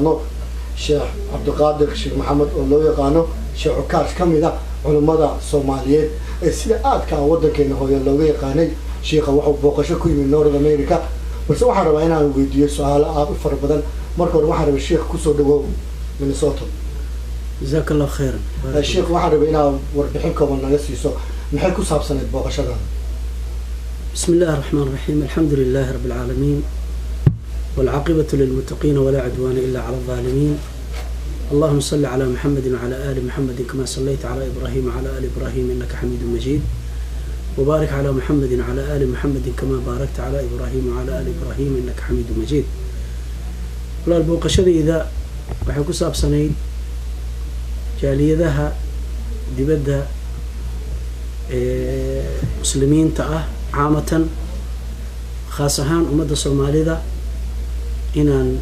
نقاطنا شيخ عبد القادر شيخ محمد الله يقانو شيخ عكاش كميدا علماء الصوماليين السيئات كأوضن كأنه هو الله يقاني شيخ وحب بوقشة كوي من نورد أمريكا بس واحد ربعنا ويديو سؤال أفر بدن مركور واحد الشيخ كسر دو من صوته جزاك الله خيرا الشيخ واحد ربعنا وربحينكم الناس يسوع محيكو صاب سنة بوقشة بسم الله الرحمن الرحيم الحمد لله رب العالمين والعاقبة للمتقين ولا عدوان إلا على الظالمين اللهم صل على محمد وعلى آل محمد كما صليت على إبراهيم وعلى آل إبراهيم إنك حميد مجيد وبارك على محمد وعلى آل محمد كما باركت على إبراهيم وعلى آل إبراهيم إنك حميد مجيد ولا البوقشة إذا وحكو صاب سنين جاليدها دبدا مسلمين تأه عامة خاصة أمد الصومالية إنان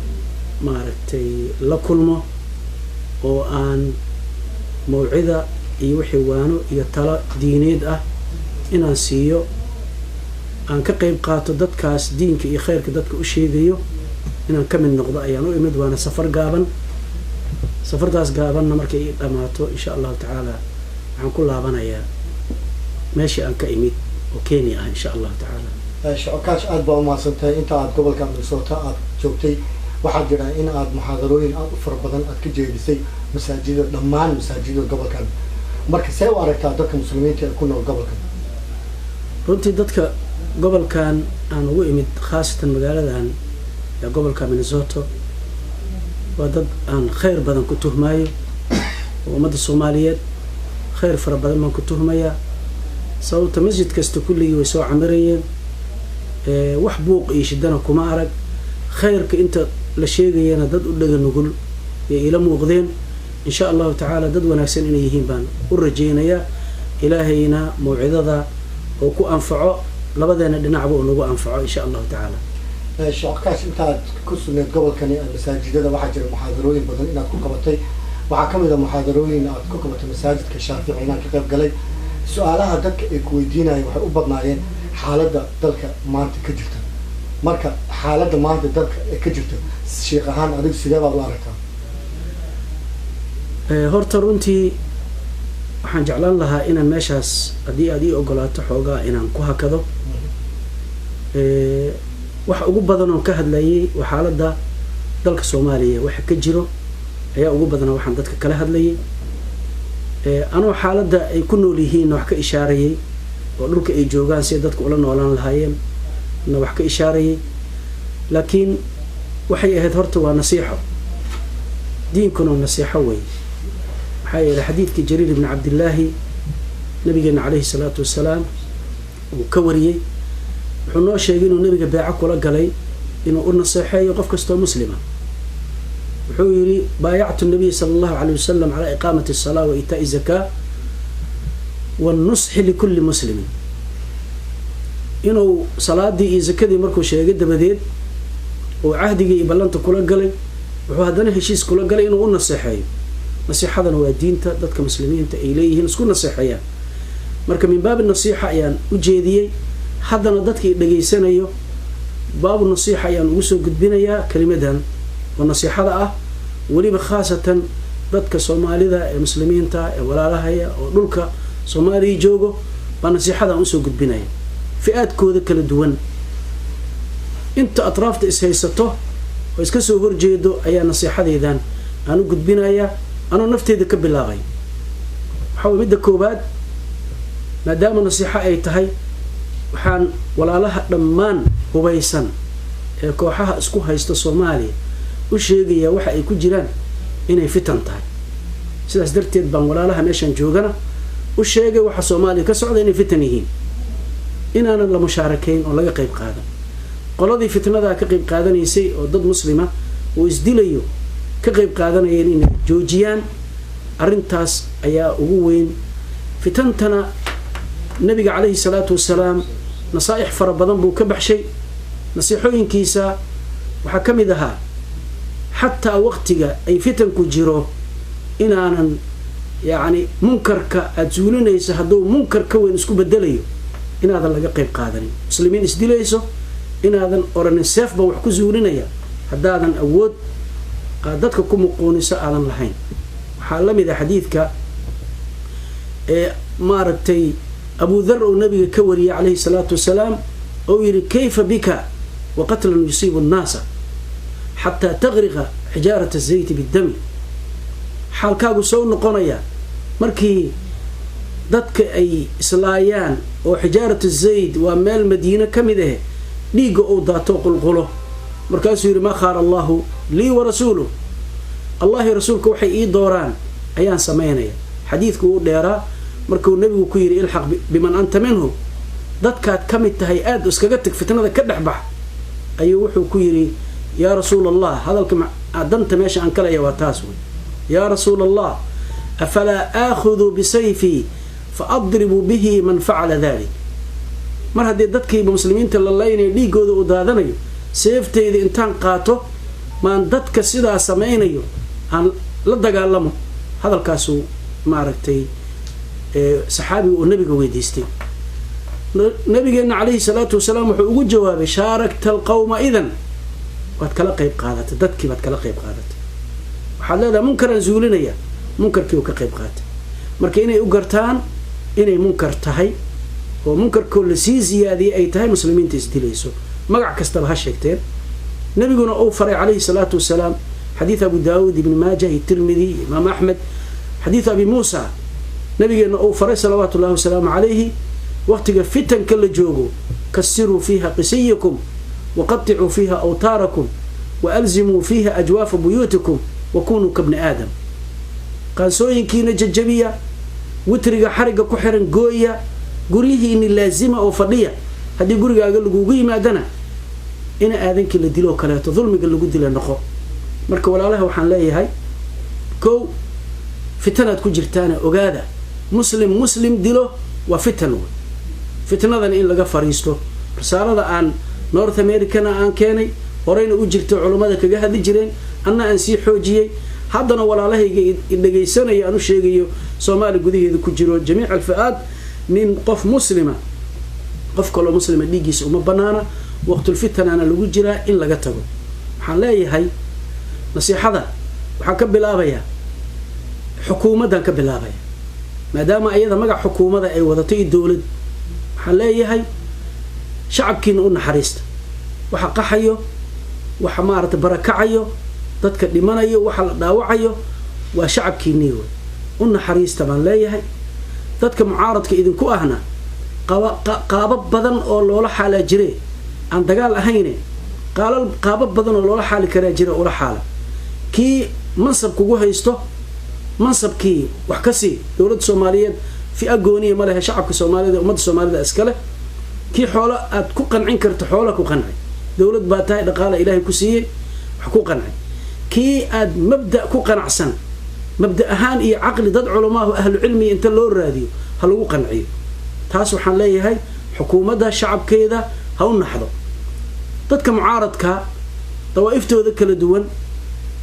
مارتي لكلمه وأن موعظة يوحي وانو يطلع دينيد إنان سيو أن كقيب قاتو دادكاس دينك إي خيرك دادك أشيغيو إنان كمن نقضاء أيانو إمد وانا سفر داس قابن نمرك إي أماتو إن شاء الله تعالى عن كل هابنا أيان ماشي أن كإميد وكيني إن شاء الله تعالى شعكاش أد بوما سنتي أنت أد قبل كم صوتا أد جوتي واحد جرا إن أد محاضرين أد فربضان أد كجيبسي مساجد دمان مساجد قبل كم مركز سوى عرفت دك مسلمين تكونوا قبل كم runtii dadka gobolkan aan ugu imid khaasatan magaaladan ee gobolka Minnesota waa dad aan khayr badan ku tuhmaayo ummadda Soomaaliyeed khayr fara badan man ku tuhmaya sababta masjid kasta kulligii way soo camirayeen wax buuq iyo shidana kuma arag khayrka inta la sheegayana dad u dhaga nugul ee ila muuqdeen insha Allah ta'ala dad wanaagsan inay yihiin baan u rajeynayaa ilaahayna mawcidada oo ku anfaco labadeena dhinacba oo nagu anfaco insha Allah ta'ala shaqaas inta ku sunnad gobolkani masaajidada waxa jira muhaadarooyin badan inaad ku qabatay waxa kamid ah muhaadarooyin aad ku qabatay masaajidka Shaafiiciina ka qayb galay su'aalaha dadka ay ku weydiinayeen waxay u badnaayeen xaaladda dalka maanta ka jirta marka xaaladda maanta dalka ka jirta sheekh ahaan adigu sidee baad u aragtaa horta runtii waxaan jeclaan lahaa inaan meeshaas hadii aad ii ogolaato xoogaa inaan ku hakado waxa ugu badan oo ka hadlayay waa xaaladda dalka Soomaaliya waxa ka jiro ayaa ugu badan waxaan dadka kala hadlayay anoo xaaladda ay ku nool yihiin wax ka ishaarayay oo dhulka ay joogaan si dadku ula noolaan lahaayeen wax ka ishaarayay laakiin waxay ahayd horta waa nasiixo diinkuna nasiixo way حي حديث جرير بن عبد الله نبينا عليه الصلاة والسلام وكوريه وحنا شايفين النبي بيعك ولا قلي إنه قلنا صحيح يقف كستو مسلمة وحوري بايعت النبي صلى الله عليه وسلم على إقامة الصلاة وإيتاء الزكاة والنصح لكل مسلم إنه صلاة دي زكاة دي مركو شيء قد بديد وعهدي يبلنت كل قلي وهذا هالشيء كل قلي إنه قلنا صحيح نصيحة هو دينتا ضدك مسلمين إليه نسكون نصيحة مركب من باب النصيحة يعني وجديه حدا ضدك دقيسنا يو باب النصيحة يعني وسو قد بنا يا كلمة والنصيحة ولي بخاصة ضدك الصومالي ذا المسلمين تا ولا لها يا ودولك صومالي جوجو بالنصيحة وسو قد بنا فئات كودك الدون أنت أطراف تسهيسته ويسكسو برجيدو أي نصيحة إذا أنا قد بنا يا أنا نفتي ذا كبلاغي حاول بدك كوباد ما دام النصيحة أي تهي وحان ولا لها دمان هويسن كوحها اسكوها يستصومالي وشيغيا waxa ay ku jiraan inay fitan tahay sidaas darteed baan walaalaha meeshan joogana u sheegay waxa Soomaaliya ka socda inay fitan yihiin inaana la mushaarakeyn oo laga qayb qaadan qoladii fitnada ka qayb qaadanaysay oo dad muslima oo isdilayo ka qayb qaadanayeen inay joojiyaan arintaas ayaa ugu weyn fitantana nabiga calayhi salaatu wasalaam nasaaix fara badan buu ka baxshay nasiixooyinkiisa waxa kamid ahaa حتى وقتها أي فتن كجرو إن أنا يعني منكر كأزولنا يسهدو منكر كوين اسكو بدليو إن هذا اللي قيب قادني مسلمين اسدليسو إن هذا أورن السيف بوحكو زولنا يا هذا أود dadka ku muquuniso aadan lahayn waxaa la mid ah xadiidka maaragtay abu dhar oo nabiga ka wariyay calayhi salaatu wasalaam oo yidhi kayfa bika waqatlan yusiibu annaasa xataa taqriqa xijaarat azayti biddami xaalkaagu soo noqonaya markii dadka ay islaayaan oo xijaarat zayd waa meel madiine ka mid ah dhiigga uu daato qulqulo markaasuu yidhi maa khaara allahu lii warasuuluh allahi rasuulka waxay ii dooraan ayaan samaynaya xadiidku uu dheeraa markuu nebigu ku yidhi ilxaq biman anta minhu dadkaad ka mid tahay aada iskaga tag fitnada ka dhex bax ayuu wuxuu ku yidhi yaa rasuul allah hadalka danta meesha aan kalaya waa taas wey yaa rasuul allah afalaa aakhudu bisayfii fa adribu bihi man facala dalik mar haddii dadkiiba muslimiinta la laynayo dhiigooda uu daadanayo seeftayda intaan qaato maan dadka sidaa samaynayo aan la dagaalamo hadalkaasuu maaragtay saxaabiga uu nabiga weydiistay nabigeenna calayhi salaatu wasalaam wuxuu ugu jawaabay shaarakta alqawma idan waad kala qayb qaadatay dadkii baad kala qayb qaadatay waxaad leedahay munkaraan zuulinaya munkarkii uu ka qayb qaatay marka inay u gartaan inay munkar tahay oo munkarkoo lasii ziyaadiyay ay tahay muslimiinta isdilayso magac kastaba ha sheegteen nabiguna uu faray calayhi salaatu wasalaam xadiid abu daawuud ibni maajah iyo tirmidi imaam axmed xadiid abi muusa nabigeenna uu faray salawaatu ullahi wasalaamu calayhi waqtiga fitanka la joogo kasiruu fiiha qisiyakum waqaticuu fiiha awtaarakum waalzimuu fiiha ajwaafa buyuutikum wakunuu kabni aadam qaansooyinkiina jajabiya witriga xarigga ku xiran gooya guryihiini laazima oo fadhiya haddii gurigaaga lagugu yimaadana ina aadankii la diloo kaleeto dulmiga lagu dila noqo marka walaalaha waxaan leeyahay kow fitanaad ku jirtaana ogaada muslim dilo waa fitan wey fitnadan in laga fariisto risaalada aan north americana aan keenay horeyna u jirtay culummada kaga hadli jireen anna aan sii xoojiyey haddana walaalahayga dhegaysanaya aan u sheegayo soomaali gudaheeda ku jiro jamiic alfi'aad nin qof muslima qof kaloo muslima dhiiggiisa uma banaana waqtulfitanana lagu jiraa in laga tago waxaan leeyahay nasiixada waxaan ka bilaabayaa xukuumaddan ka bilaabaya maadaama ayada magac xukuumada ay wadato iyo dowlad waxaan leeyahay shacabkiina u naxariista waxa qaxayo waxa maaragtay barakacayo dadka dhimanayo waxa la dhaawacayo waa shacabkiinii wey u naxariista baan leeyahay dadka mucaaradka idinku ahna qaabab badan oo loola xaalaa jire aan dagaal ahayne qaabab badan oo loola xaali karaa jira ula xaala kii mansab kugu haysto mansabkii wax ka sii dowladda soomaaliyeed fi-a gooniya ma lehe shacabka soomaalida ummadda soomaalida iskale kii xoolo aad ku qancin karto xoola ku qanci dowlad baa tahay dhaqaala ilaahay ku siiyey wax ku qanci kii aad mabda ku qanacsan mabda ahaan iyo caqli dad culamaahu ahlu cilmiya inta loo raadiyo ha lagu qanciyo taas waxaan leeyahay xukuumadda shacabkeeda ha u naxdo dadka mucaaradka dawaa'iftooda kala duwan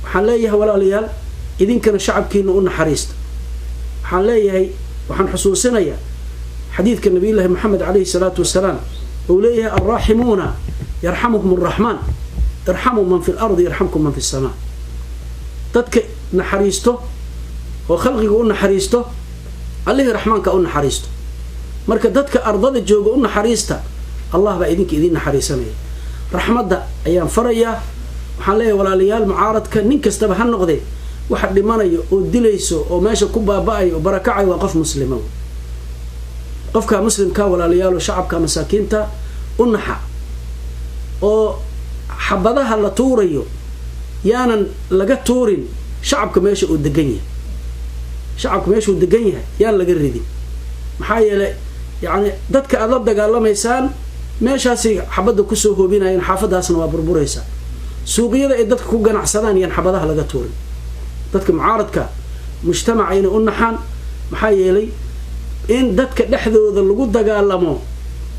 waxaan leeyahay walaalayaal idinkana shacabkiina u naxariista waxaan leeyahay waxaan xusuusinayaa xadiidka nabiyullaahi maxamed calayhi salaatu wasalaam uu leeyahay alraaximuuna yarxamuhum arraxmaan irxamuu man fi lardi yarxamkum man fi samaa dadka naxariisto oo khalqiga u naxariisto allihii raxmaanka u naxariisto marka dadka ardada jooga u naxariista allah baa idinka idiin naxariisanaya raxmadda ayaan farayaa waxaan leeyahay walaalayaal mucaaradka nin kastaba ha noqdee waxa dhimanayo oo dilayso oo meesha ku baaba'ayo oo barakacayo waa qof muslima qofka muslimka walaalayaal oo shacabka masaakiinta u naxa oo xabadaha la tuurayo yaanan laga tuurin shacabka meesha uu degan yahay shacabka meesha uu degan yahay yaan laga ridin maxaa yeelay yacni dadka aad la dagaalamaysaan meeshaasay xabadda kusoo hoobinayeen xaafadaasna waa burburaysaa suuqyada ay dadka ku ganacsadaan yaan xabadaha laga tuurin dadka mucaaradka mujtamaca inay u naxaan maxaa yeelay in dadka dhexdooda lagu dagaalamo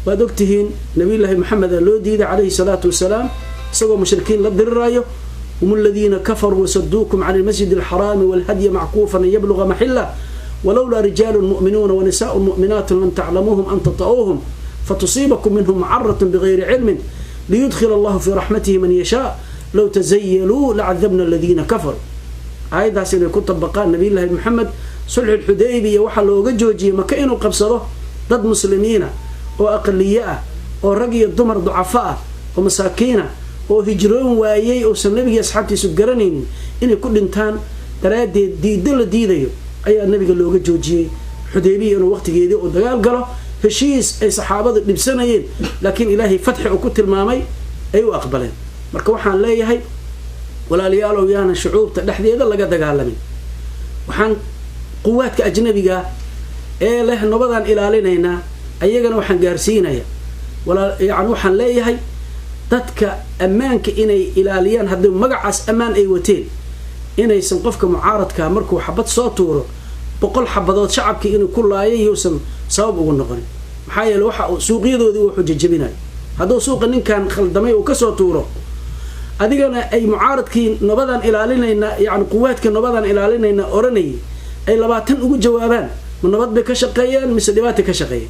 waad ogtihiin nabiyullaahi maxamed loo diiday calayhi salaatu wasalaam isagoo mushrikiin la diriraayo hum aladiina kafaruu wasaduukum can almasjid alxaraami walhadya mackuufan an yabluga maxila walowlaa rijaalun mu'minuuna wanisaaءun mu'minaatun lam taclamuuhum an tata'uuhum fatusiibakum minhum macaratun bigayri cilmin liyudkhila allahu fii raxmatihi man yashaa لو تزيلوا لعذبنا الذين كفروا هايدا سنة كتب بقاء نبي الله محمد صلح الحديبية وحا لوغا جوجي مكا إنو قبصده ضد مسلمين وأقلياء ورقي الدمر ضعفاء ومساكين وهجرون وايي وسنبي أصحابتي سجرانين إني كل انتان ترادي دي دل دي ديو أي النبي قال لوغا جوجي حديبية إنو وقت جيدي ودقال قالوا هشيس أي صحابة لبسانيين لكن إلهي فتح وكت المامي أيو أقبلين marka waxaan leeyahay walaalayaal yaana shucuubta dhaxdeeda laga dagaalamay waxaan quwaadka ajnabiga ee leh nabadan ilaalinayna ayagana waxaan gaarsiinaya waxaan leeyahay dadka ammaanka inay ilaaliyaan haddii magacaas ammaan ay wateen inaysan qofka mucaaradka markuu xabad soo tuuro 100 xabadood shacabka inuu ku laayay yuusan sabab ugu noqon maxaa yeelay waxa suuqyadoodii wuxuu jajabinay hadduu suuqa ninkan khaldamay uu ka soo tuuro adigana ay mucaaradkii nabadan ilaalinayna yani quwaadka nabadan ilaalinayna oranay ay 20 ugu jawaabaan ma nabad bay ka shaqeeyaan mise dhibaato ka shaqeeyaan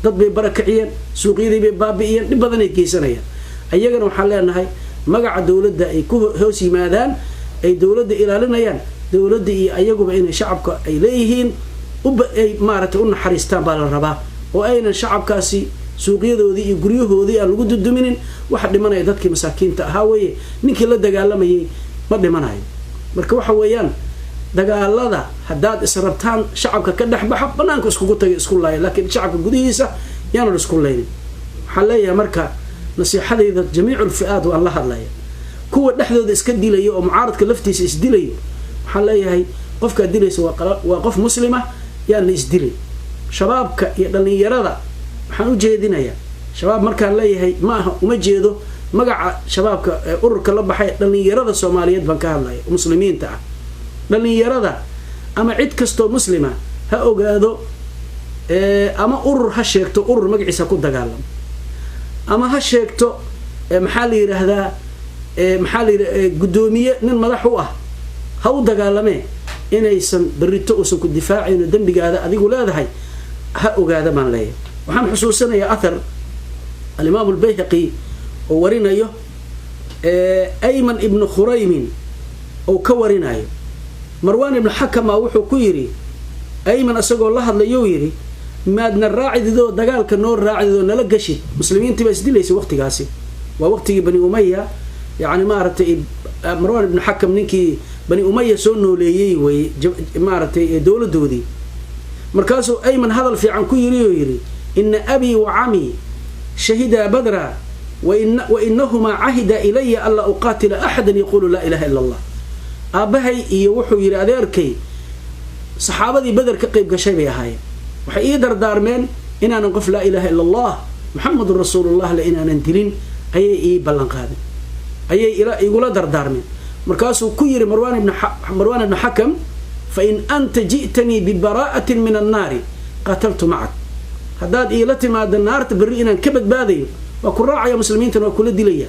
dad bay barakiciyeen suuqyadii bay baabi'iyeen dib badan ay geysanayaan ayagana waxaan leenahay magaca dawladda ay ku hoos yimaadaan ay dawladda ilaalinayaan dawladda iyo ayaguba inay shacabka ay leeyihiin ay maaragtay u naxariistaan baa la rabaa oo aynan shacabkaasi suuqyadoodii iyo guryahoodii aan lagu duduminin waxa dhimanaya dadkii masaakiinta ahaa weeye ninkii la dagaalamayay ma dhimanayo marka waxa weeyaan dagaalada haddaad israbtaan shacabka ka dhexbaxa banaanka iskugu tagay isku laaya laakiin shacabka gudihiisa yaanu isku laynin waxaan leeyahay marka nasiixadayda jamiicul fi'aad waan la hadlaya kuwa dhexdooda iska dilaya oo mucaaradka laftiisa isdilayo waxaan leeyahay qofka dilaysa waa qof muslima yaan la isdilay shabaabka iyo dhalinyarada waxaan u jeedinayaa shabaab markaan leeyahay ma aha uma jeedo magaca shabaabka ururka la baxay dhalinyarada Soomaaliyeed baan ka hadlaya muslimiinta ah dhalinyarada ama cid kasto muslima ha ogaado ama urur ha sheegto urur magaciisa ku dagaalamo ama ha sheegto maxaa la yiraahdaa gudoomiye nin madax u ah ha u dagaalamee inaysan barito uusan ku difaacayno dambigaada adigu leedahay ha ogaada baan leeyahay waxaan xusuusanayaa athar al-Imam al-Bayhaqi oo warinayo Ayman ibn Khuraym oo ka warinayo Marwan ibn Hakama wuxuu ku yiri Ayman asagoo la hadlayo yiri maadna raacido dagaalka noo raacido nala gashi muslimiintii baa isdilaysa waqtigaasi waa waqtigii bani Umayya yaani maartay Marwan ibn Hakam ninkii bani Umayya soo nooleeyay way maartay dawladoodii markaasuu Ayman hadal fiican ku yiri إن أبي وعمي شهدا بدرا وإنهما عهدا إلي ألا أقاتل أحدا يقول لا إله إلا الله أبهي يوحو يرى أذيركي صحابة بدر كقيب قشيبي هاي وحي إيدر دارمين إنا نقف لا إله إلا الله محمد رسول الله لإنا ننتلين أي بلن قادم أي يقول دارمين مركاسو كير مروان بن حكم فإن أنت جئتني ببراءة من النار قاتلت معك haddaad ila timaado naarta bari inaan ka badbaadayo waa ku raacaya muslimiintan waa kula dilaya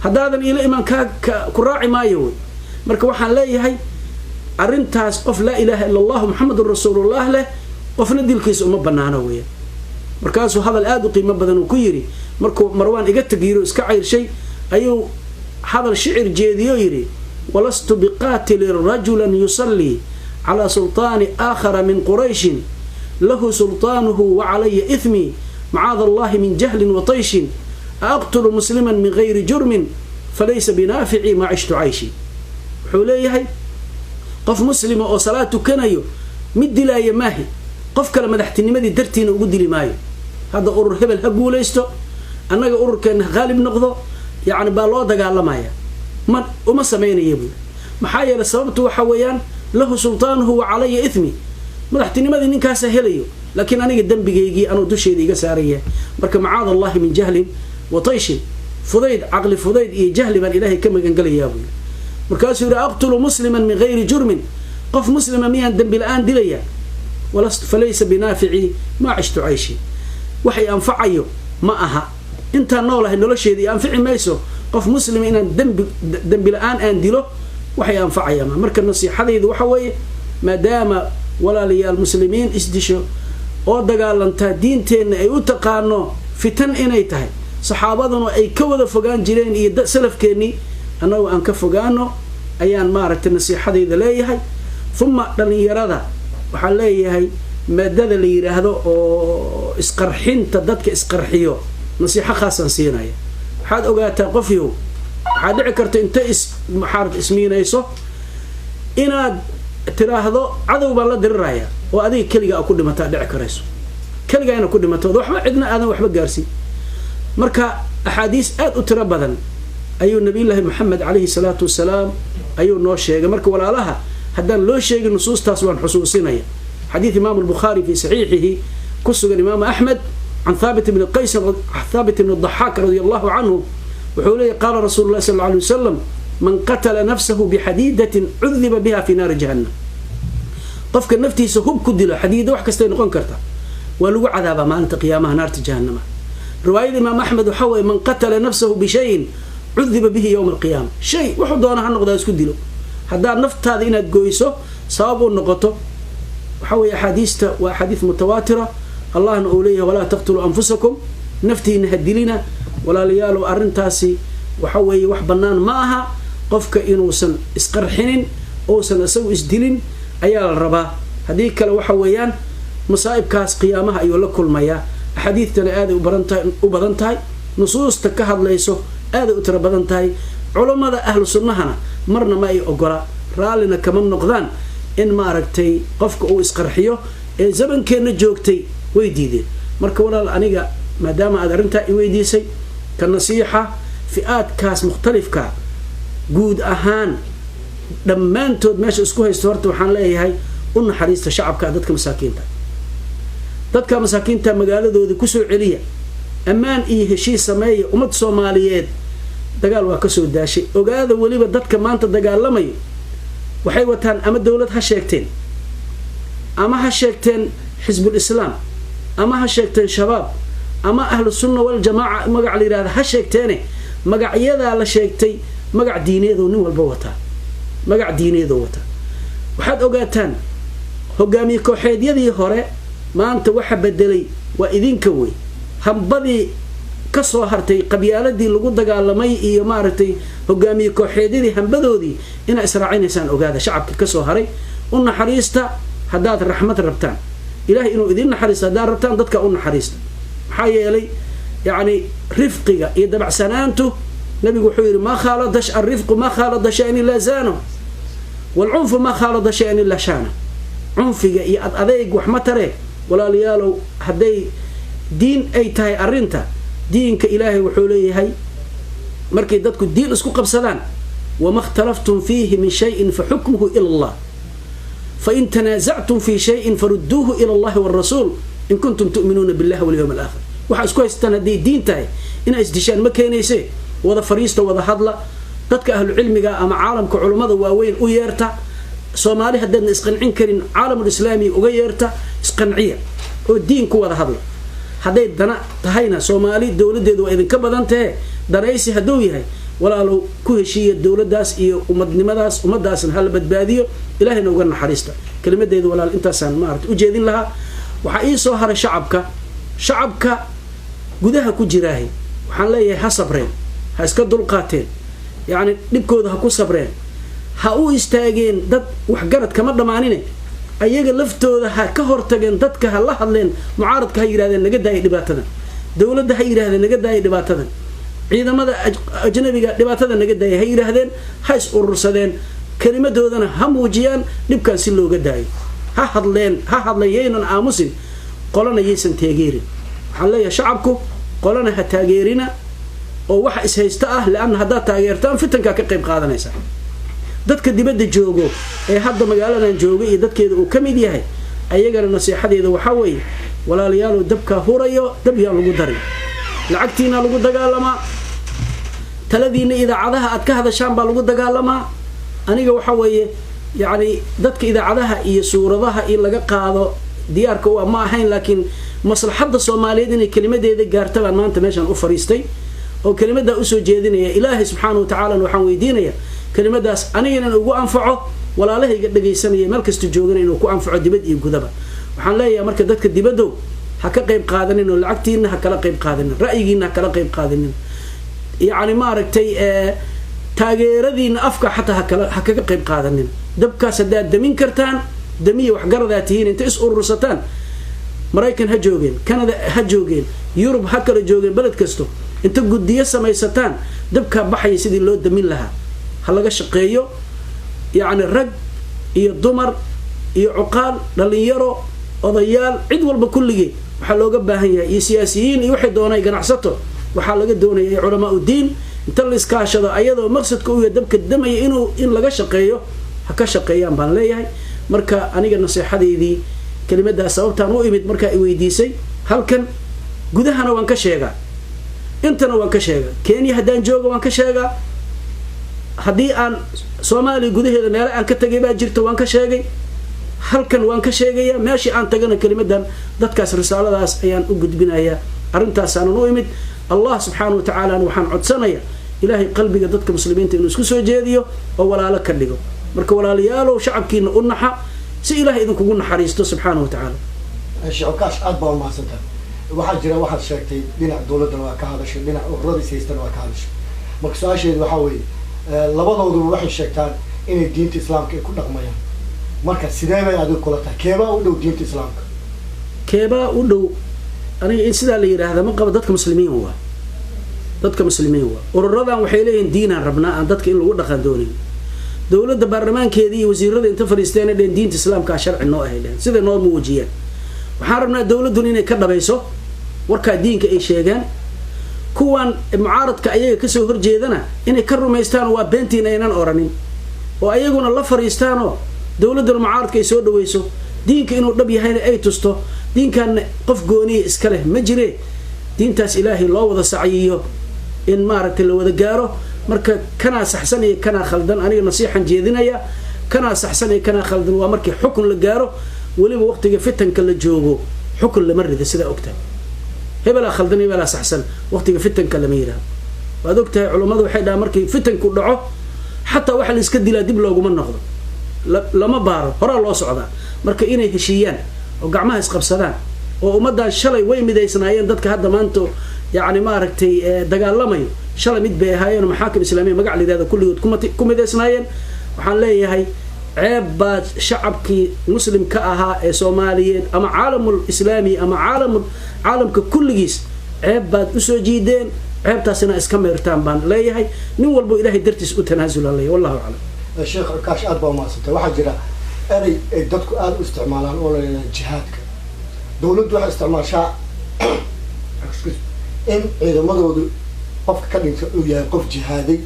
haddaadan ila iman ku raaci maayo marka waxaan leeyahay arintaas qof la ilaaha illa allah muhammadur rasuulullah leh qofna dilkiisa uma banaano weey markaasuu hadal aad u qiimo badan uu ku yiri markuu Marwan iga tagiiro iska cayrshay ayuu hadal shicir jeediyo yiri walastu biqatil rajulan yusalli ala sultani akhar min quraish له سلطانه وعلي إثمي معاذ الله من جهل وطيش أقتل مسلما من غير جرم فليس بنافعي ما عشت عيشي حوليه قف مسلم أو صلاة كنيو مد لا يماهي قف كلمة دحتني مدي درتين وقد لي مايو هذا أرر هبل هقول إيستو أنا أرر كان غالب نقضه يعني بالله دقال مايا وما سمين يبو محايا لسببته حويان له سلطانه وعلي إثمي madaxtinimadii ninkaas helayo laakiin aniga dambigeeygi aanu dusheeda iga saaraya marka macaad Allah min jahl wa taysh fudayd aqli fudayd iyo jahli ban ilaahay ka magan galayaa markaas uu aqtulu musliman min ghayri jurmin qof muslima miyan dambi la'aan dilaya walast falaysa binafi'i ma ashtu ayshi waxay anfacayo ma aha inta noolahay nolosheedii anfici mayso qof muslim inaan dambi la'aan aan dilo waxay anfacayaan marka nasiixadaydu waxa weeye maadaama walaalayaal muslimiin isdisho oo dagaalantaa diinteena ay u taqaano fitan inay tahay saxaabaduna ay ka wada fogaan jireen iyo salafkeennii annagu aan ka fogaano ayaan maaragtay nasiixadayda leeyahay. uma dhalinyarada waxaan leeyahay maadada la yidhaahdo oo isqarxinta dadka isqarxiyo nasiixo khaasaan siinaya. waxaad ogaataa qofyow waxaad dhici karta inta ismiinayso inaad tiraahdo cadow baan la diriraya oo adiga keliga ku dhimataa dhici karayso, keliga ina ku dhimato waxba cidna aadan waxba gaarsiin. marka axaadiis aad u tiro badan ayuu nabiyullaahi maxamed calayhi salaatu wasalaam ayuu noo sheegay. marka walaalaha haddaan loo sheegin nusuustaas waan xusuusinaya. xadiid imaamu albukhaari fii saxiixihi ku sugan imaamu axmed can thaabit ibni qays thaabit ibni daxaak radia allahu canhu wuxuu leeyahy qaala rasuulu llahi sal alla alay wasalam man qatala nafsahu bixadiidatin cudiba biha fi naari jahannam. qofka naftiisa hub ku dilo, xadiida wax kastay noqon karta, waa lagu cadaabaa maalinta qiyaamaha naarta jahannama. riwaayada imaam axmed waxaa weeye man qatala nafsahu bishayin cudiba bihi yowma alqiyaama. shay wuxuu doona ha noqdaa isku dilo, haddaad naftaada inaad gooyso sabab u noqoto. waxaa weeye axaadiista waa axaadiis mutawaatira. allahna uu leeyahay walaa taqtuluu anfusakum, naftiina ha dilina. walaalayaalow arrintaasi waxa weeye wax bannaan ma aha. qofka inuusan isqarxinin uusan isagu isdilin ayaa la rabaa. haddii kale waxa weeyaan masaa'ibkaas qiyaamaha ayuu la kulmayaa. axaadiidtana aaday u badan tahay, nusuusta ka hadlayso aaday u tiro badan tahay. culammada ahlu sunnahana marna ma ay ogola, raallina kama noqdaan in maaragtay qofka uu isqarxiyo. ee zamankeenna joogtay way diideen. marka walaal aniga maadaama aad arrintaa i weydiisay ka nasiixa fi'aadkaas mukhtalifka guud ahaan dhammaantood meesha isku haysto horta waxaan leeyahay u naxariista shacabka dadka masaakiinta. dadka masaakiinta magaaladoodii kusoo celiya, ammaan iyo heshiis sameeya. ummad soomaaliyeed dagaal waa kasoo daashay. ogaada weliba dadka maanta dagaalamayo waxay wataan ama dowlad ha sheegteen, ama ha sheegteen xisbul islaam, ama ha sheegteen shabaab, ama ahlu sunna waljamaaca magac la yidhahda ha sheegteene magacyadaa la sheegtay magac diineedoo nin walba wataa, magac diineedoo wataa. waxaad ogaataan hogaamiye kooxeedyadii hore maanta waxa bedelay waa idinka wey. hambadii kasoo hartay qabyaaladii lagu dagaalamay iyo maaragtay hogaamiye kooxeedyadii hambadoodii inaa israacinaysaan ogaada. shacabka kasoo haray u naxariista haddaad raxmad rabtaan, ilahay inuu idin naxariisto haddaad rabtaan dadka u naxariista. maxaa yeelay yani rifqiga iyo dabacsanaantu nabigu wuxuu yidhi maa khaalada arifqu maa khaalada shan ilaa zaano waalcunfu maa khaalada shan ilaa shaana. cunfiga iyo ad adeyg wax ma taree walaalayaalow. hadday diin ay tahay arrinta, diinka ilaahay wuxuu leeyahay markay dadku diin isku qabsadaan wama اkhtalaftum fiihi min shayin faxukmuhu ila allah fain tanaasactum fi shayin farudduuhu ila allahi wاrasuul in kuntum tu'minuuna billahi walyawm alaakhir. waxaa isku haystaan hadday diin tahay inaa isdishaan ma keenayse. wada fariista, wada hadla. dadka ahlu cilmiga ama caalamka culummada waaweyn u yeerta. soomaali haddaadna isqancin karin caalamul islaami uga yeerta, isqanciya oo diin ku wada hadla. hadday dana tahayna soomaali dowladeedu waa idinka badan tahe daraysi hadduu yahay walaalow ku heshiiya dowladdaas iyo ummadnimadaas, ummadaasna hala badbaadiyo, ilaahayna uga naxariista. kelimadeedu walaal intaasaan maarata u jeedin lahaa. waxaa ii soo haray shacabka gudaha ku jiraahay waxaan leeyahay ha sabreen, ha iska dulqaateen, yacni dhibkooda ha ku sabreen, ha u istaageen. dad waxgarad kama dhammaanine ayaga laftooda ha ka hortageen, dadka ha la hadleen, mucaaradka ha yidhahdeen naga daaya dhibaatadan, dowladda ha yidhahdeen naga daaya dhibaatadan, ciidamada ajnabiga dhibaatada naga daaya ha yidhaahdeen, ha is urursadeen, kelimadoodana ha muujiyaan, dhibkaan si looga daayo. ha hadleen yaynan aamusin, qolana yaysan taageerin. waxaan leeyahay shacabku qolana ha taageerina oo waxa is haysta ah, leanna haddaad taageertaan fitankaa ka qayb qaadanaysa. dadka dibadda joogo ee hadda magaaladan jooga iyo dadkeeda uu ka mid yahay, ayagana nasiixadeeda waxaa weeye walaalayaalow dabkaa hurayo dab yaan lagu darin. lacagtiina lagu dagaalamaa, taladiina idaacadaha aad ka hadashaan baa lagu dagaalamaa. aniga waxa weeye yacni dadka idaacadaha iyo suuradaha in laga qaado diyaarka waa ma ahayn, laakiin maslaxadda soomaaliyeed inay kelimadeeda gaarta baan maanta meeshaan u fariistay oo kelimadaa usoo jeedinaya. ilaahay subxaana wa tacaalana waxaan weydiinaya kelimadaas anigana ugu anfaco, walaalahayga dhagaysanaya meel kasta joogana inuu ku anfaco dibad iyo gudaba. waxaan leeyahay marka dadka dibaddow ka qayb qaadanin oo lacagtiina ha kala qayb qaadanin ra'yigiina ha kala qayb qaadanin yani maaragtay taageeradiina afka xataa ha kaga qayb qaadanin dabkaas haddaad damin kartaan damiya waxgaradaa tihiin inta is urursataan maraykan ha joogeen canada ha joogeen yurub ha kala joogeen beled kasto inta guddiyo samaysataan dabkaa baxaya sidii loo damin lahaa ha laga shaqeeyo yacni rag iyo dumar iyo cuqaal dhalinyaro odayaal cid walba kulligii waxaa looga baahan yahay iyo siyaasiyiin iyo waxay doonay ganacsato waxaa laga doonaya culamaa u diin inta la iskaashado ayadoo maqsadka u yahay dabka damaya in laga shaqeeyo ha ka shaqeeyaan baan leeyahay marka aniga nasiixadeydii kelimadaas sababtaan u imid markaa i weydiisay halkan gudahana waan ka sheegaa intana waan ka sheegaa kenya haddaan jooga waan ka sheegaa haddii aan soomaaliya gudaheeda meele aan ka tagay baa jirta waan ka sheegay halkan waan ka sheegayaa meeshii aan tagana kelimadan dadkaas risaaladaas ayaan u gudbinayaa arrintaasaanan u imid allah subxaanahu watacaala waxaan codsanayaa ilaahay qalbiga dadka muslimiinta inuu isku soo jeediyo oo walaalo ka dhigo marka walaalayaalow shacabkiina u naxa si ilaahay idinkugu naxariisto subxaanahu watacaala shicibkaash aad baa umahadsantahay waxaa jira waxaad sheegtay dhinac dowladdana waa ka hadashay dhinac ururadiis haystana waa ka hadashay marka su-aasheedu waxaa weeye labadooduba waxay sheegtaan inay diinta islaamka ay ku dhaqmayaan marka sidee bay adiga kula tahay keebaa u dhow diinta islaamka keebaa u dhow aniga in sidaa la yidhaahda ma qaba dadka muslimiin waa ururadan waxay leeyihiin diinaan rabnaa aan dadka in lagu dhaqan doonin dowladda baarlamaankeedii iyo wasiirada inta fadhiisteen dheen diinta islaamkaa sharci noo ahay dheen sida noo muujiyeen waxaan rabnaa dowladduna inay ka dhabayso warkaa diinka ay sheegaan kuwan mucaaradka ayaga kasoo horjeedana inay ka rumaystaan waa beentiin aynan oranin oo ayaguna la fadhiistaanoo dowladduna mucaaradka ay soo dhawayso diinka inuu dhab yahayna ay tusto diinkaana qof gooniya iska leh ma jire diintaas ilaahay loo wada sacyiyo in maaragtay la wada gaaro marka kanaa saxsan iyo kanaa khaldan aniga nasiixan jeedinaya kanaa saxsan iyo kanaa khaldan waa markii xukun la gaaro weliba waqtiga fitanka la joogo xukun lama rida sidaa ogtahay hebelaa khaldan hebelaa saxsan waqtiga fitanka lama yidhaahdo waad ogtahay culummadu waxay dhahaan markii fitanku dhaco xataa waxa la iska dilaa dib looguma noqdo lama baaro horaa loo socdaa marka inay heshiiyaan oo gacmaha isqabsadaan oo ummaddan shalay way midaysnaayeen dadka hadda maanta yacni maaragtay dagaalamayo shalay mid bay ahaayeen maxaakim islaamiya magac la yidhahda kulligood ku midaysnaayeen waxaan leeyahay ceeb baad shacabkii muslimka ahaa ee soomaaliyeed ama caalamul islaami ama caalamka kulligiis ceeb baad usoo jiideen ceebtaasina iska meertaan baan leeyahay nin walbo ilaahay dartiis u tanaasulan leeyahay wallahu aclam sheekh kaash aad baa umahadsantay waxaa jira erey ay dadku aada u isticmaalaan oo la yidhahda jihaadka dowladdu waxay isticmaashaa in ciidamadoodu qofka ka dhinta uu yahay qof jihaaday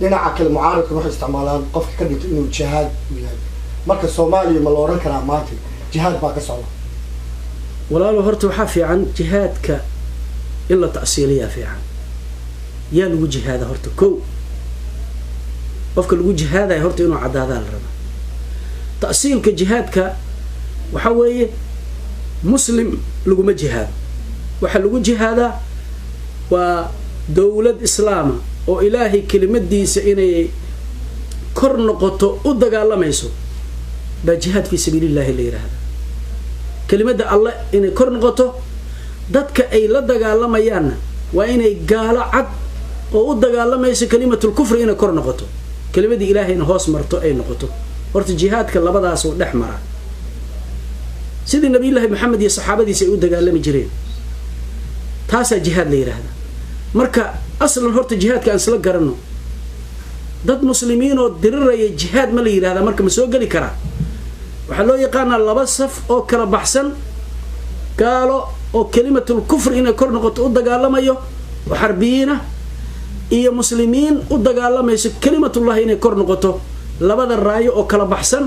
dhinaca kale mucaaradkuna waxay isticmaalaan qofka ka dhinta inuu jihaad u yahay marka soomaaliya ma la oran karaa maanta jihaad baa ka socda walaalo horta waxaa fiican jihaadka in la ta'siiliyaa fiican yaa lagu jihaada horta kow qofka lagu jihaadaya horta inuu caddaadaa la rabaa ta'siilka jihaadka waxa weeye muslim laguma jihaado waxaa lagu jihaadaa waa dowlad islaama oo ilaahay kelimadiisa inay kor noqoto u dagaalamayso baa jihaad fii sabiilillahi la yidhaahda kelimadda alle inay kor noqoto dadka ay la dagaalamayaanna waa inay gaalo cad oo u dagaalamayso kelimatul kufri inay kor noqoto kelimadii ilaahayna hoos marto ay noqoto horta jihaadka labadaasoo dhex mara sidii nabiyullaahi maxamed iyo saxaabadiisa ay u dagaalami jireen taasaa jihaad la yidhaahda marka aslan horta jihaadka aan isla garanno dad muslimiinoo diriraya jihaad ma la yidhahdaa marka ma soo geli karaa waxaa loo yaqaanaa laba saf oo kala baxsan gaalo oo kelimatul kufri inay kor noqoto u dagaalamayo oo xarbiyiina iyo muslimiin u dagaalamayso kelimatullahi inay kor noqoto labada raayo oo kala baxsan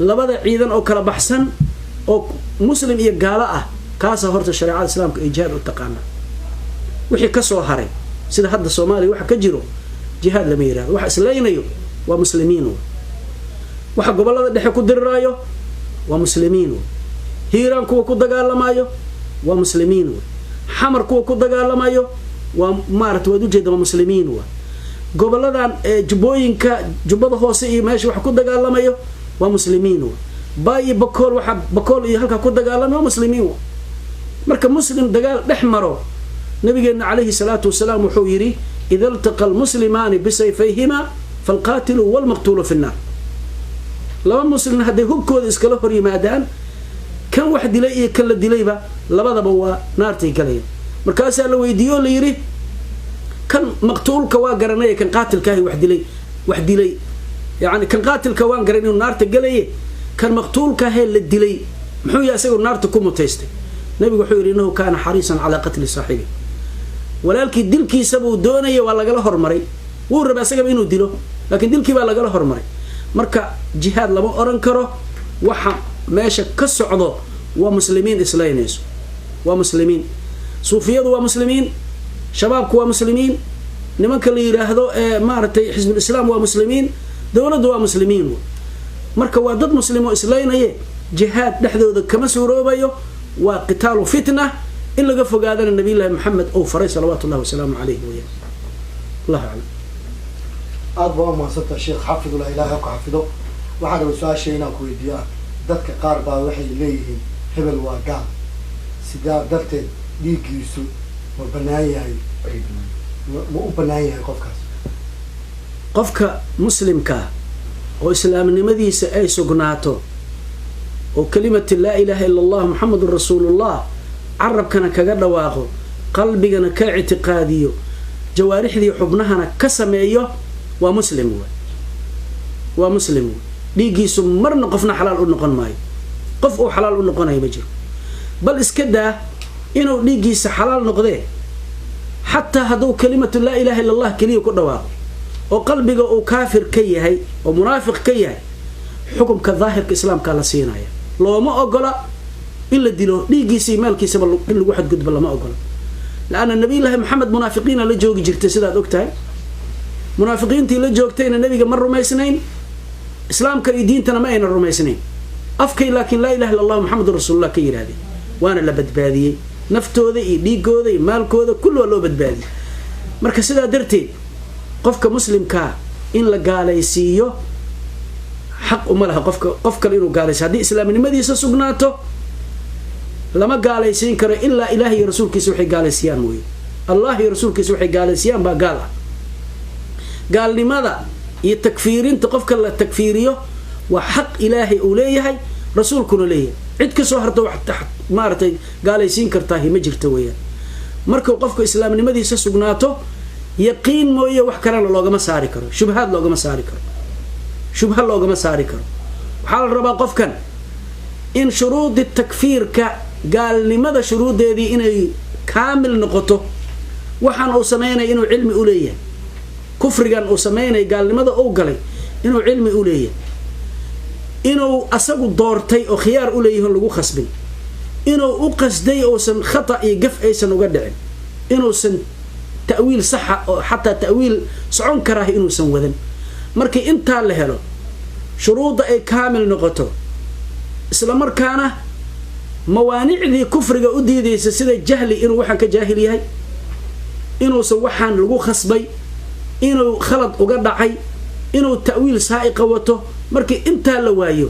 labada ciidan oo kala baxsan oo muslim iyo gaalo ah kaasaa horta shareecada islaamka ay jihaad u taqaanaa wixii ka soo haray sida hadda soomaaliya waxa ka jiro jihaad lama yidhahdo waxa islaynayo waa muslimiin waxa gobollada dhexe ku diriraayo waa muslimiin hiiraan kuwa ku dagaalamayo waa muslimiin xamar kuwa ku dagaalamayo waa maaragta waad ujeeda waa muslimiin gobolladan jubbooyinka jubbada hoose iyo meesha waxa ku dagaalamayo waa muslimiin baay iyo bakool waxa bakool iyo halka ku dagaalamay waa muslimiin marka muslim dagaal dhex maro nabigeena calayhi salaatu wasalaam wuxuu yidhi ida iltaqa almuslimaani bisayfayhima falqaatilu walmaqtuulu fi nnaar laba muslim hadday hubkooda iskala hor yimaadaan kan wax dilay iyo kan la dilayba labadaba waa naartay galayaan markaasaa la weydiiye oo la yidhi kan maqtuulka waa garanaya kan qaatilkaahi wax dilay yani kan qaatilka waan garan inuu naarta galaye kan maqtuulkaahee la dilay muxuu yahay isagoo naarta ku mutaystay nabigu wuxuu yidhi innahu kaana xariisan calaa qatli saaxibi walaalkii dilkiisabuu doonaya waa lagala hormaray wuu rabaa isagaba inuu dilo laakiin dilkii baa lagala hormaray marka jihaad lama oran karo waxa meesha ka socdo waa muslimiin islaynayso waa muslimiin suufiyadu waa muslimiin shabaabku waa muslimiin nimanka la yiraahdo ee maartay xisbul islaam waa muslimiin dawladdu waa muslimiin marka waa dad muslimo islaynaya jihaad dhexdooda kama suuroobayo waa qitaalu fitna in laga fogaadana nabi ilaahi maxamed oo faray salawaatullahi wasalaamu calayhi wa allah a'lam aad baa mahadsantahay sheekh xafidullah ilaahay ku xafido waxaan u su'aashay inaan ku weydiiyo dadka qaar baa waxay leeyihiin hebel waa gaal sidaa darteed dhiiggiisu ma bannaan yahay ma u bannaan yahay qofka muslimka oo islaamnimadiisa ay sugnaato oo kalimatu laa ilaaha illa allah muhammadur rasuulullah carabkana kaga dhawaaqo qalbigana ka ictiqaadiyo jawaarixdii xubnahana ka sameeyo waa muslim dhiiggiisu marna qofna xalaal u noqon maayo qof uu xalaal u noqonayo ma jiro bal iska daa inuu dhiiggiisa xalaal noqdee xataa hadduu kalimatu laa ilaaha illa allah keliya ku dhawaaqo oo qalbiga uu kaafir ka yahay oo munaafiq ka yahay xukumka daahirka islaamka la siinaya looma ogola in la dilo dhiiggiisa iyo maalkiisaba in lagu xadgudbo lama ogola laana nabi ilaahi maxamed munaafiqiina la joogi jirtay sidaad ogtahay munaafiqiintii la joogtayna nabiga ma rumaysnayn islaamka iyo diintana ma ayna rumaysnayn afkay laakiin laa ilaha illa allah muhammadur rasuulullah ka yiraahdeen waana la badbaadiyey naftooda iyo dhiigooda iyo maalkooda kullu waa loo badbaadiyey marka sidaa darteed qofka muslimka in la gaalaysiiyo xaq uma laha qof kale inuu gaalaysiiyo haddii islaamnimadiisa sugnaato lama gaalaysiin karo ilaa ilaahi iyo rasuulkiisa waxay gaalaysiyaan mooye allah iyo rasuulkiisa waxay gaalaysiyaan baa gaal ah gaalnimada iyo takfiirinta qofka la takfiiriyo waa xaq ilaahay uu leeyahay rasuulkuna leeyahay cid ka soo harta wax maartay gaalaysiin kartaa ma jirto weeyaan marka qofka islaamnimadiisa sugnaato yaqiin mooye wax kalena loogama saari karo shubha loogama saari karo waxaa la rabaa qofkan in shuruudi takfiirka gaalnimada shuruudeedii inay kaamil noqoto waxaan uu sameynay inuu cilmi u leeyahay kufrigan uu sameynay gaalnimada uu galay inuu cilmi u leeyahay inuu asagu doortay oo khiyaar u leeyahay lagu khasbin inuu u qasday oo san khata iyo gaf aysan uga dhicin inuusan ta'wiil saxa oo xataa ta'wiil socon karaa inuusan wadan markii intaa la helo shuruudda ay kaamil noqoto isla markaana mawaanicdii kufriga u diidaysa sida jahli inuu waxaan ka jaahil yahay inuusan waxaan lagu khasbay inuu khalad uga dhacay inuu ta'wiil saa'iqa wato markii intaa la waayo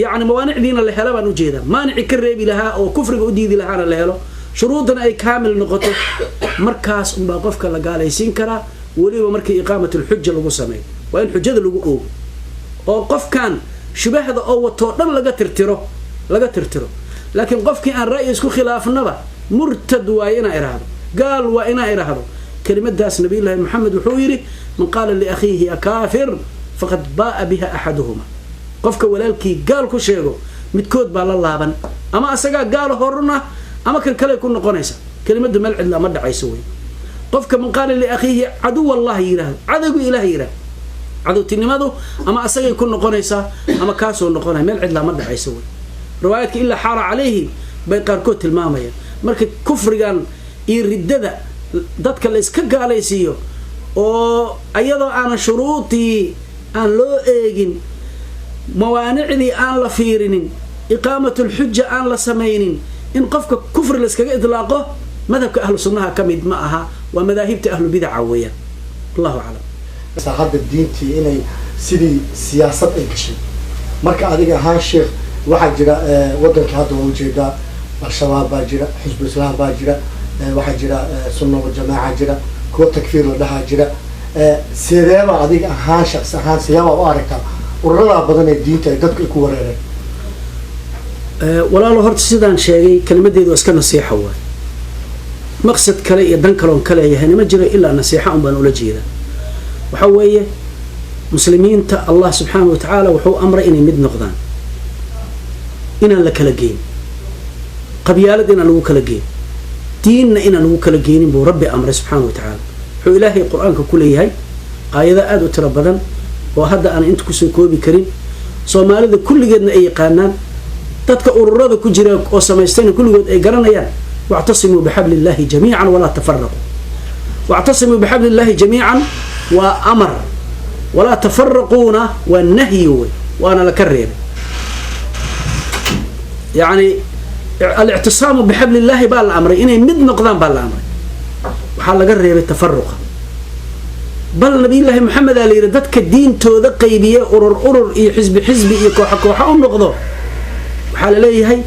yani mawaanicdiina la helo baan u jeedaa maanici ka reebi lahaa oo kufriga u diidi lahaana la helo shuruudana ay kaamil noqoto markaas unbaa qofka la gaalaysiin karaa weliba markii iqaamatulxuja lagu sameeyo waa in xujada lagu oogo oo qofkan shubahda oo watoo dhan laga tirtiro laakiin qofkii aan ra'yi isku khilaafnaba murtad waa inaa iraahdo gaal waa inaa iraahdo kelimadaas nabiyullaahi maxamed wuxuu yidhi man qaala liakhiihi ya kaafir faqad baa'a biha axaduhuma qofka walaalkii gaal ku sheego midkood baa la laaban ama asagaa gaal horuna ama kan kale ku noqonaysa kelimadu meel cidla ma dhacayso wey qofka man qaala liakhiihi caduw allahi yiraahdo cadowgu ilaahi yiraahdo cadowtinimadu ama asagay ku noqonaysaa ama kaasoo noqonaya meel cidla ma dhacayso wey riwaayadka ilaa xaara calayhi bay qaarkood tilmaamayaan marka kufrigan iyo riddada dadka la iska gaalaysiiyo oo ayadoo aanan shuruudii aan loo eegin mawaanicdii aan la fiirinin iqaamatulxuja aan la samaynin in qofka kufri la iskaga idlaaqo madhabka ahlu sunnaha ka mid ma aha waa madaahibta ahlu bidaca weeyaan allahu aclam hadda diintii inay sidii siyaasad ay gashay marka adiga ahaan sheekh waxaa jira waddanka hadda waa ujeedaa al-shabaab baa jira, xisbu islaam baa jira, waxaa jira sunna wal jamaaca jira, kuwa takfiir la dhahaa jira. sideeba adiga ahaan shakhsi ahaan sideeba u aragtaa ururadaa badan ee diinta ay dadku ku wareereen? walaalo horta sidaan sheegay kalimadeedu iska nasiixa waay, maqsad kale iyo dan kale oo kale yahay ma jiro ilaa nasiixa un baan ula jeedaa. waxa weeye muslimiinta Allah subxaanahu wa ta'ala wuxuu amray inay mid noqdaan, inaan la kala geyn, qabyaalad inaan lagu kala geyn, diinna inaan lagu kala geynin buu Rabbi amray subxaanahu wa ta'ala. wuxuu Ilaahay quraanka ku leeyahay aayado aad u tiro badan oo hadda aan inta ku soo koobi karin, Soomaalida kulligeedna ay yaqaanaan, dadka ururada ku jira oo samaystayna kulligood ay garanayaan. wa'tasimu bihablillahi jamii'an wala tafarraqu. wa'tasimu bihablillahi jamii'an wa amr wala tafarraquna wa nahyu wa ana la kareeb. يعني الاعتصام بحبل الله بالامر اني مد نقدان بالامر waxa laga reebay tafarruqa. bal nabi ilaahi maxamed ali dadka diintooda qaybiye urur iyo xisbi iyo koox u noqdo waxa la leeyahay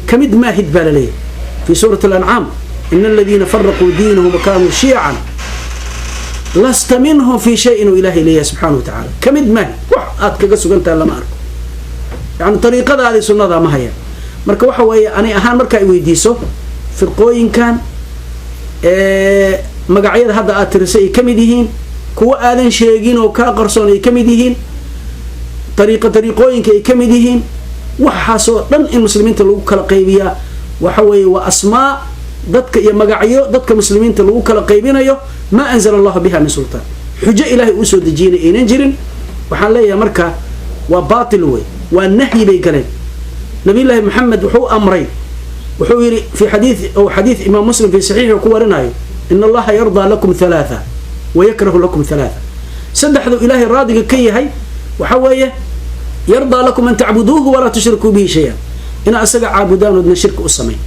kamid maahid baa la leeyahay fi suurat al-an'am inna alladhina farraqu diinahum wa kanu shi'an lasta minhum fi shay'in ilahi ilayhi subhanahu wa ta'ala. kamid maahid wax aad kaga sugantaa lama arko, yani tariiqadaadi sunnada ma haya. marka waxa weeye ani ahaan marka ay weydiiso firqooyinkan magacyada hadda aad tirisay ay kamid yihiin, kuwa aadan sheegin oo ka qarsoon ay kamid yihiin, tariiqooyinka ay kamid yihiin, waxaasoo dhan in muslimiinta lagu kala qaybiyaa waxa weeye waa asmaa dadka iyo magacyo dadka muslimiinta lagu kala qaybinayo ma anzala Allah biha min sultaan, xujo ilaahay uu soo dejiyay inaan jirin. waxaan leeyahay marka waa baatil way, waa nahyi bay galeen. nabi ilaahi maxamed wuxuu amray, wuxuu yiri fi hadith imam muslim fi sahih ku warinayo inna allaha yarda lakum thalatha wa yakrahu lakum thalatha. saddexdu ilaahi raadiga ka yahay waxa weeye yarda lakum an ta'buduhu wa la tushriku bihi shay'an, ina asaga caabudaan oo shirka u sameey.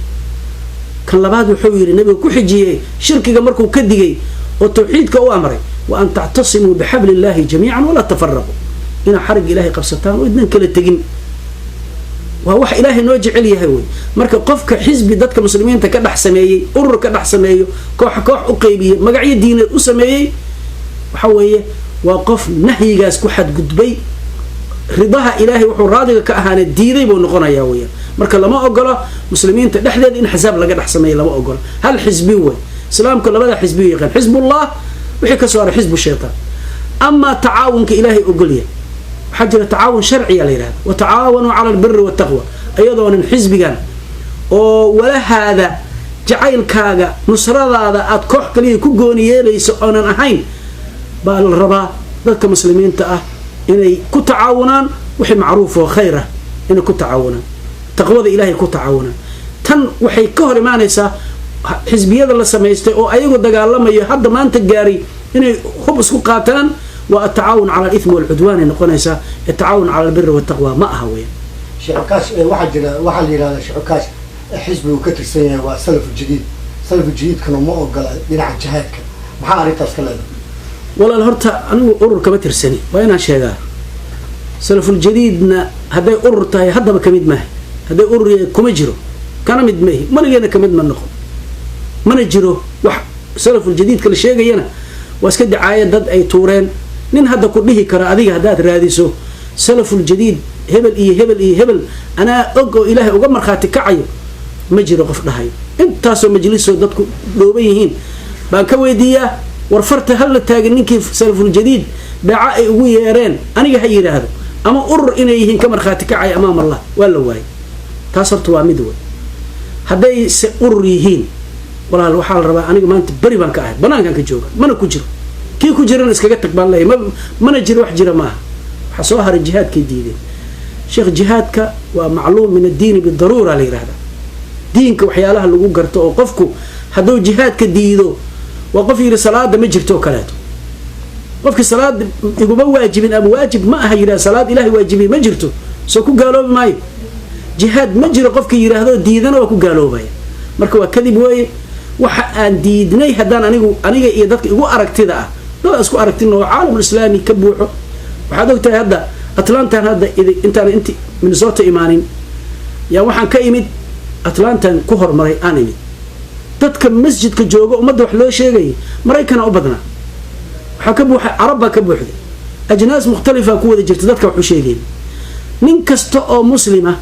kan labaad wuxuu yiri nabiga ku xijiyay shirkiga markuu ka digay oo tawxiidka u amray wa an ta'tasimu bihablillahi jamii'an wa la tafarraqu, ina xarig ilaahi qabsataan oo idin kala tagin. waa wax ilaahay noo jecel yahay way. marka qofka xisbi dadka muslimiinta ka dhax sameeyay, urur ka dhax sameeyo, koox u qaybiyay, magacyo diineed u sameeyay, waxa weeye waa qof nahyigaas ku xadgudbay, ridaha ilaahay wuxuu raadiga ka ahaana diiday buu noqonayaa weeyaan. marka lama ogolo muslimiinta dhexdeeda in xisaab laga dhax sameeyo, lama ogolo. hal xisbi way islaamku labada xisbi yaqaan, xisbullah wixii ka soo haray xisbu shaytaan. ama tacaawunka ilaahay ogolyahay حجر تعاون شرعي على هذا وتعاونوا على البر والتقوى أيضا من حزبنا ولا هذا جعل كاجا نصر هذا أتكح كليه كجوني ليس أنا أحين بالربا ذلك مسلمين تأه إني كتعاونا وحي معروف وخيره إنه كتعاونا تقوى إلهي كتعاونا تن وحي كهر ما نسا حزبية الله سميسته أو أيقو دقال لما يحد ما أنت جاري إنه خبص قاتان والتعاون على الإثم والعدوان نقولنا التعاون على البر والتقوى ما هو شعكاش واحد يلا شعكاش حزب وكتر سنة وسلف الجديد. سلف الجديد كانوا ما أقول ينع الجهاد ما عارف تسكلنا ولا الهرتا أنا أورر كمتر سنة وين شيء سلف الجديد هذا أورتا هذا بكمد ما هذا أورر كمجرو كان مد ما ما نجينا كمد ما نخو ما نجرو سلف الجديد كل شيء جينا واسكت دعاية ضد أي تورين nin hadda ku dhihi kara adiga hadaad raadiso salaful jadiid hebel ana ogo ilaahay uga marxaati kacayo ma jiro qof dhahay intaasoo majliso dadku dhooban yihiin baan ka weydiiyaa warfarta hal la taagin ninkii salaful jadiid baaca ay ugu yeereen aniga ha yiraahdo ama urur inay yihiin ka marxaati kacay amaam Allah wala waay taas horta waa mid way. haday se urur yihiin walaal waxa la rabaa aniga maanta bari baan ka ahay banaankan ka jooga mana ku jiro kii ku jiran iskaga tag baan leeyahay mana jiro wax jira ma waxa soo haray jihaadka diiday. sheekh jihaadka waa macluum min ad-diin bidarura la yiraahdo, diinka waxyaalaha lagu garto oo qofku haduu jihaadka diido waa qof yiri salaada ma jirto kaleeto, qofki salaad iguma waajibin ama waajib ma aha yiraahdo salaad ilaahay waajibi ma jirto soo ku gaaloobi maayo. jihaad ma jiro qofki yiraahdo diidana waa ku gaaloobaya. marka waa kadib weeye waxa aan diidnay hadaan aniga iyo dadka igu aragtida ah dad isku aragtino caalamul islaami ka buuxo. waxaad ogtahay hadda Atlanta hadda intaan Minnesota imaanin yaa waxaan ka imid atlantan ku hormaray aan imid dadka masjidka jooga ummadda wax loo sheegayay maraykana u badnaa waxaa ka buuxa carab baa ka buuxday ajnaas mukhtalifa ku wada jirta dadka wax u sheegayay nin kasta oo muslima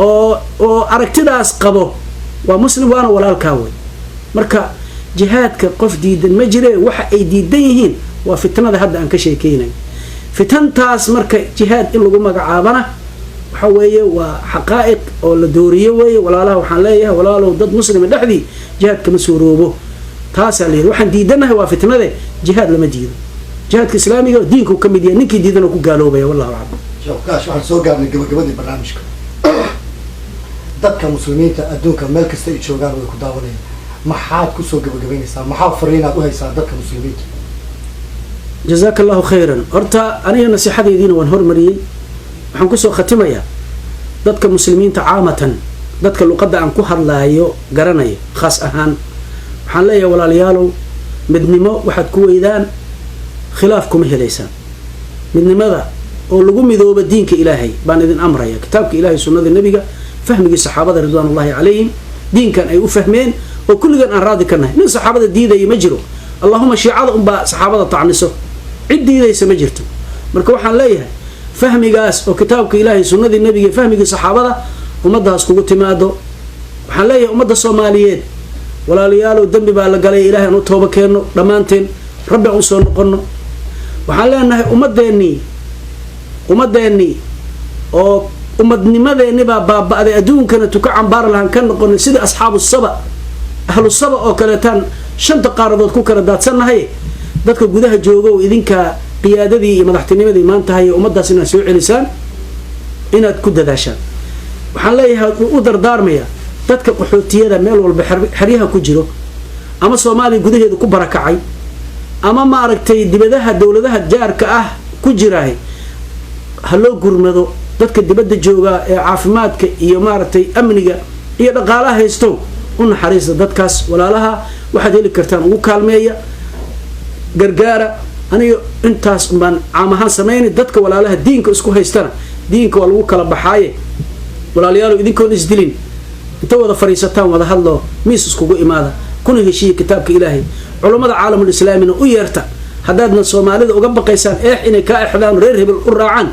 oo aragtidaas qabo waa muslim waana walaalkaa way marka jihaadka qof diidan ma jire waxa ay diidan yihiin waa fitnada hadda aan ka sheekeynay fitantaas marka jihaad in lagu magacaabana waxa weeye waa xaqaa'iq oo la dooriyo weeye walaalaha waxaan leeyahay walaalow dad muslima dhexdii jihaad kama suuroobo taasaa la yidhi waxaan diidanahay waa fitnade jihaad lama diido jihaadka islaamiga diinku ka mid yahay ninkii diidan oo ku gaaloobaya wallahu aclam shawkaash waxaan soo gaarnay gabagabadii barnaamijka dadka muslimiinta adduunka meel kasta ay joogaan way ku daawanayaan maxaad kusoo gabagabaynaysaa maxaa fariinaad u haysaa dadka muslimiinta jazaaka allahu khayran horta aniga nasiixadaydiina waan hormariyey waxaan kusoo khatimayaa dadka muslimiinta caamatan dadka luqadda aan ku hadlaayo garanayo khaas ahaan waxaan leeyahay walaalayaalow midnimo waxaad ku weydaan khilaaf kuma helaysaan midnimada oo lagu midooba diinka ilaahay baan idin amraya kitaabka ilaahay sunnada nebiga fahmigii saxaabada ridwaanullahi calayhim diinkan ay u fahmeen oo kulligan aan raadi ka nahay nin saxaabada diidaya ma jiro allahuma shiicada unbaa saxaabada tacniso cid diidaysa ma jirto marka waxaan leeyahay fahmigaas oo kitaabka ilaahay sunnadii nebiga fahmigii saxaabada ummaddaas kugu timaado waxaan leeyahay ummadda soomaaliyeed walaalayaalow dembi baa la galay ilaahay aan u tooba keenno dhammaanteen rabbi aan usoo noqonno waxaan leenahay ummadeennii oo ummadnimadeenni baa baaba'day adduunkana tuka cambaar lahaan ka noqonay sida asxaabu saba ahlu saba oo kaleetaan 5 qaaradood ku kala daadsannahay dadka gudaha jooga oo idinka qiyaadadii iyo madaxtinimadii maanta hay ummaddaas inaad soo celisaan inaad ku dadaashaan waxaan leeyahay u dardaarmaya dadka qaxootiyada meel walba xeryaha ku jiro ama Soomaaliya gudaheeda ku barakacay ama ma aragtay dibadaha dawladaha jaarka ah ku jiraahay haloo gurmado dadka dibadda jooga ee caafimaadka iyo ma aragtay amniga iyo dhaqaalaha haysto u naxariista dadkaas walaalaha waxaad heli kartaan ugu kaalmeeya gargaara aniga intaas baan caam ahaan sameeyay dadka walaalaha diinka isku haystana diinka waa lagu kala baxaaye walaalayaal idinkoon isdilin inta wada fariisataan wada hadlo miis iskugu imaada kuna heshiiyo kitaabka ilaahay culimada caalamul islaamina u yeerta haddaadna Soomaalida uga baqaysaan inay ka ixdaan reer hebel u raacaan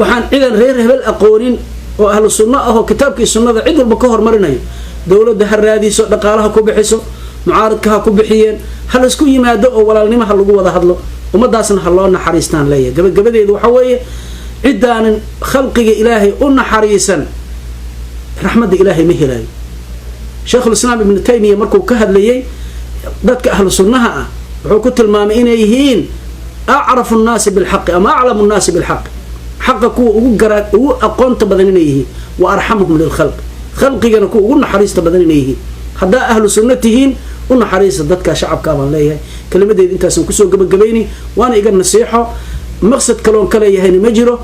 waxaan ciidan reer hebel aqoonin oo ahlu sunna ah oo kitaabkii sunnada cid walba ka hormarinayo dawladda ha raadiso dhaqaalaha ku bixiso mucaaradka ha ku bixiyeen hal isku yimaado oo walaalnimaha lagu wada hadlo ummadaasna ha loo naxariistaan leeyahay gabagabadeedu waxa weeye cidaan khalqiga ilaahay u naxariisan raxmadda ilaahay ma helayo sheekh al-islaam ibn taymiya markuu ka hadlayay dadka ahlu sunnaha ah wuxuu ku tilmaamay inay yihiin a'rafu an-nas bil haqq ama a'lamu an-nas bil haqq xaqa kuwa ugu garaad ugu aqoonta badan inay yihiin wa arhamuhum lil khalq khalqigana kuwa ugu naxariista badan inay yihiin hadda ahlu sunnatihiin u naxariista dadka shacabka baan leeyahay kalimadeed intaas ku soo gabagabeeyni waana iga nasiixo maqsad kaloon kale yahay ma jiro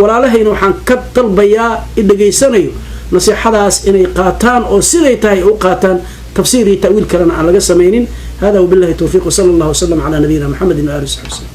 walaalahayna waxaan ka talbayaa dhageysanayo nasiixadaas inay qaataan oo siday tahay u qaataan tafsiir iyo ta'wiil kalena aan laga sameeynin hada wabillahi tawfiiq sallallahu alayhi wa sallam ala nabiyina muhammadin wa alihi wa sahbihi